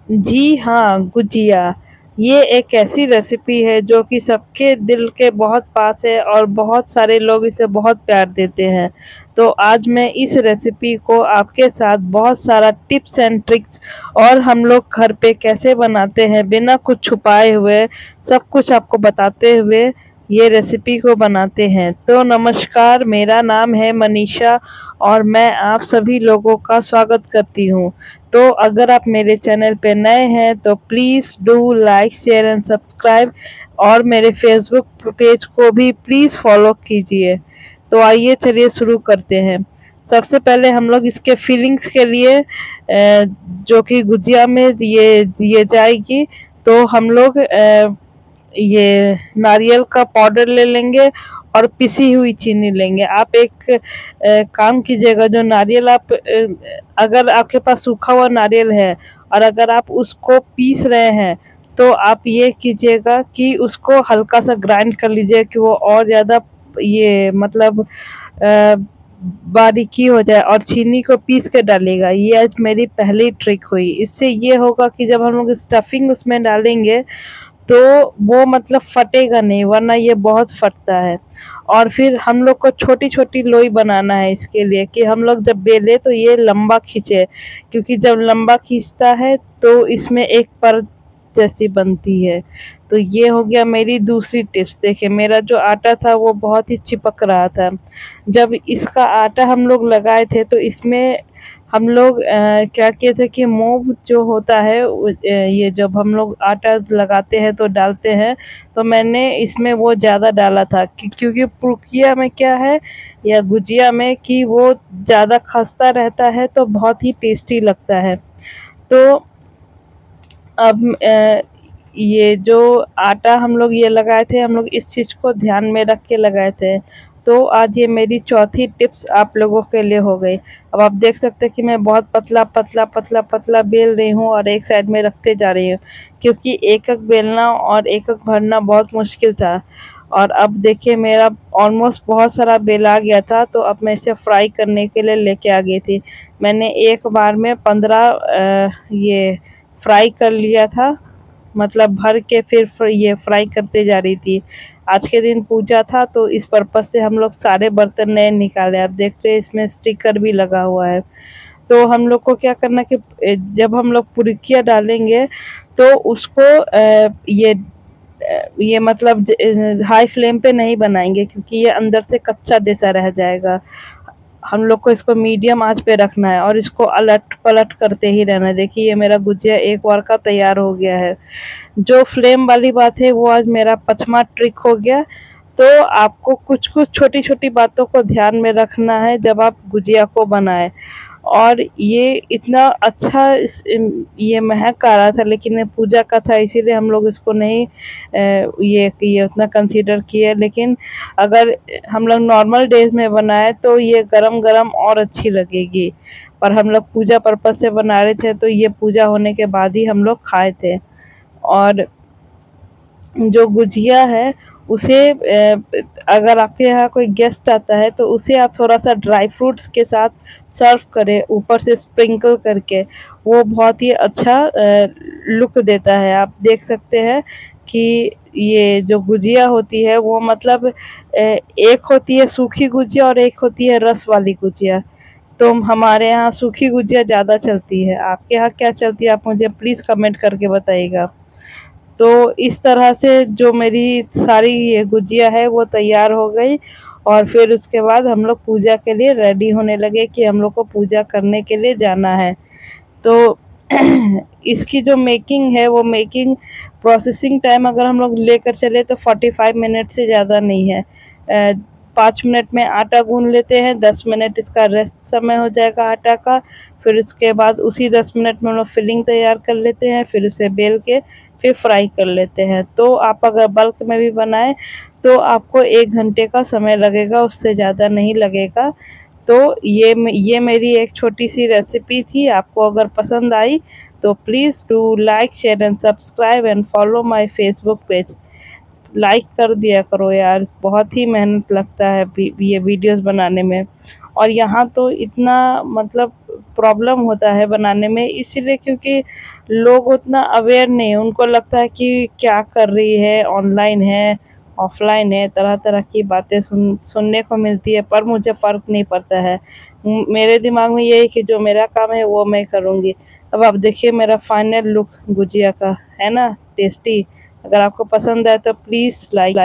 जी हाँ, गुजिया। ये एक ऐसी रेसिपी है जो कि सबके दिल के बहुत पास है और बहुत सारे लोग इसे बहुत प्यार देते हैं। तो आज मैं इस रेसिपी को आपके साथ बहुत सारा टिप्स एंड ट्रिक्स और हम लोग घर पे कैसे बनाते हैं बिना कुछ छुपाए हुए, सब कुछ आपको बताते हुए ये रेसिपी को बनाते हैं। तो नमस्कार, मेरा नाम है मनीषा और मैं आप सभी लोगों का स्वागत करती हूँ। तो अगर आप मेरे चैनल पे नए हैं तो please do like share and subscribe और मेरे फेसबुक पेज को भी प्लीज़ फॉलो कीजिए। तो आइए चलिए शुरू करते हैं। सबसे पहले हम लोग इसके फीलिंग्स के लिए जो कि गुजिया में ये जाएगी, तो हम लोग ये नारियल का पाउडर ले लेंगे और पिसी हुई चीनी लेंगे। आप एक काम कीजिएगा, जो नारियल आप अगर आपके पास सूखा हुआ नारियल है और अगर आप उसको पीस रहे हैं, तो आप ये कीजिएगा कि उसको हल्का सा ग्राइंड कर लीजिए कि वो और ज़्यादा ये मतलब बारीकी हो जाए और चीनी को पीस के डालिएगा। ये आज मेरी पहली ट्रिक हुई। इससे ये होगा कि जब हम लोग स्टफिंग उसमें डालेंगे तो वो मतलब फटेगा नहीं, वरना ये बहुत फटता है। और फिर हम लोग को छोटी-छोटी लोई बनाना है इसके लिए कि हम लोग जब बेले तो ये लंबा खींचे, क्योंकि जब लंबा खींचता है तो इसमें एक परत जैसी बनती है। तो ये हो गया मेरी दूसरी टिप्स। देखिए, मेरा जो आटा था वो बहुत ही चिपक रहा था। जब इसका आटा हम लोग लगाए थे तो इसमें हम लोग क्या किए थे कि मूव जो होता है ये जब हम लोग आटा लगाते हैं तो डालते हैं, तो मैंने इसमें वो ज़्यादा डाला था क्योंकि पुरुकिया में क्या है या गुजिया में कि वो ज़्यादा खस्ता रहता है तो बहुत ही टेस्टी लगता है। तो अब ये जो आटा हम लोग ये लगाए थे, हम लोग इस चीज़ को ध्यान में रख के लगाए थे। तो आज ये मेरी चौथी टिप्स आप लोगों के लिए हो गई। अब आप देख सकते हैं कि मैं बहुत पतला बेल रही हूँ और एक साइड में रखते जा रही हूँ, क्योंकि एक-एक बेलना और एक-एक भरना बहुत मुश्किल था। और अब देखिए मेरा ऑलमोस्ट बहुत सारा बेला गया था, तो अब मैं इसे फ्राई करने के लिए लेके आ गई थी। मैंने एक बार में 15 ये फ्राई कर लिया था, मतलब भर के फिर ये फ्राई करते जा रही थी। आज के दिन पूजा था तो इस पर्पज़ से हम लोग सारे बर्तन नए निकाले। आप देख रहे हैं इसमें स्टिकर भी लगा हुआ है। तो हम लोग को क्या करना कि जब हम लोग पुरुकिया डालेंगे तो उसको ये मतलब हाई फ्लेम पे नहीं बनाएँगे, क्योंकि ये अंदर से कच्चा जैसा रह जाएगा। हम लोग को इसको मीडियम आँच पे रखना है और इसको अलट-पलट करते ही रहना है। देखिए ये मेरा गुजिया एक बार का तैयार हो गया है। जो फ्लेम वाली बात है वो आज मेरा 5वां ट्रिक हो गया। तो आपको कुछ-कुछ छोटी-छोटी बातों को ध्यान में रखना है जब आप गुजिया को बनाएँ। और ये इतना अच्छा ये महक आ रहा था, लेकिन ये पूजा का था इसीलिए हम लोग इसको नहीं ये उतना कंसीडर किए। लेकिन अगर हम लोग नॉर्मल डेज़ में बनाएँ तो ये गरम-गरम और अच्छी लगेगी। पर हम लोग पूजा पर्पज़ से बना रहे थे तो ये पूजा होने के बाद ही हम लोग खाए थे। और जो गुजिया है उसे अगर आपके यहाँ कोई गेस्ट आता है तो उसे आप थोड़ा-सा ड्राई फ्रूट्स के साथ सर्व करें, ऊपर से स्प्रिंकल करके, वो बहुत ही अच्छा लुक देता है। आप देख सकते हैं कि ये जो गुजिया होती है वो मतलब एक होती है सूखी गुजिया और एक होती है रस वाली गुजिया। तो हमारे यहाँ सूखी गुजिया ज़्यादा चलती है। आपके यहाँ क्या चलती है, आप मुझे प्लीज़ कमेंट करके बताइएगा। तो इस तरह से जो मेरी सारी ये गुजिया है वो तैयार हो गई और फिर उसके बाद हम लोग पूजा के लिए रेडी होने लगे कि हम लोग को पूजा करने के लिए जाना है। तो इसकी जो मेकिंग है वो मेकिंग प्रोसेसिंग टाइम अगर हम लोग लेकर चले तो 45 मिनट से ज़्यादा नहीं है। 5 मिनट में आटा गूँध लेते हैं, 10 मिनट इसका रेस्ट समय हो जाएगा आटा का। फिर उसके बाद उसी 10 मिनट में हम लोग फिलिंग तैयार कर लेते हैं, फिर उसे बेल के फिर फ्राई कर लेते हैं। तो आप अगर बल्क में भी बनाएँ तो आपको 1 घंटे का समय लगेगा, उससे ज़्यादा नहीं लगेगा। तो ये मेरी एक छोटी-सी रेसिपी थी। आपको अगर पसंद आई तो please do like, share and subscribe and follow my Facebook page. Like कर दिया करो यार, बहुत ही मेहनत लगता है ये वीडियोज़ बनाने में। और यहाँ तो इतना मतलब प्रॉब्लम होता है बनाने में, इसीलिए क्योंकि लोग उतना अवेयर नहीं है। उनको लगता है कि क्या कर रही है, ऑनलाइन है, ऑफलाइन है, तरह-तरह की बातें सुनने को मिलती है, पर मुझे फ़र्क नहीं पड़ता है। मेरे दिमाग में ये है कि जो मेरा काम है वो मैं करूँगी। अब आप देखिए मेरा फाइनल लुक गुजिया का, है ना टेस्टी? अगर आपको पसंद आए तो प्लीज़ लाइक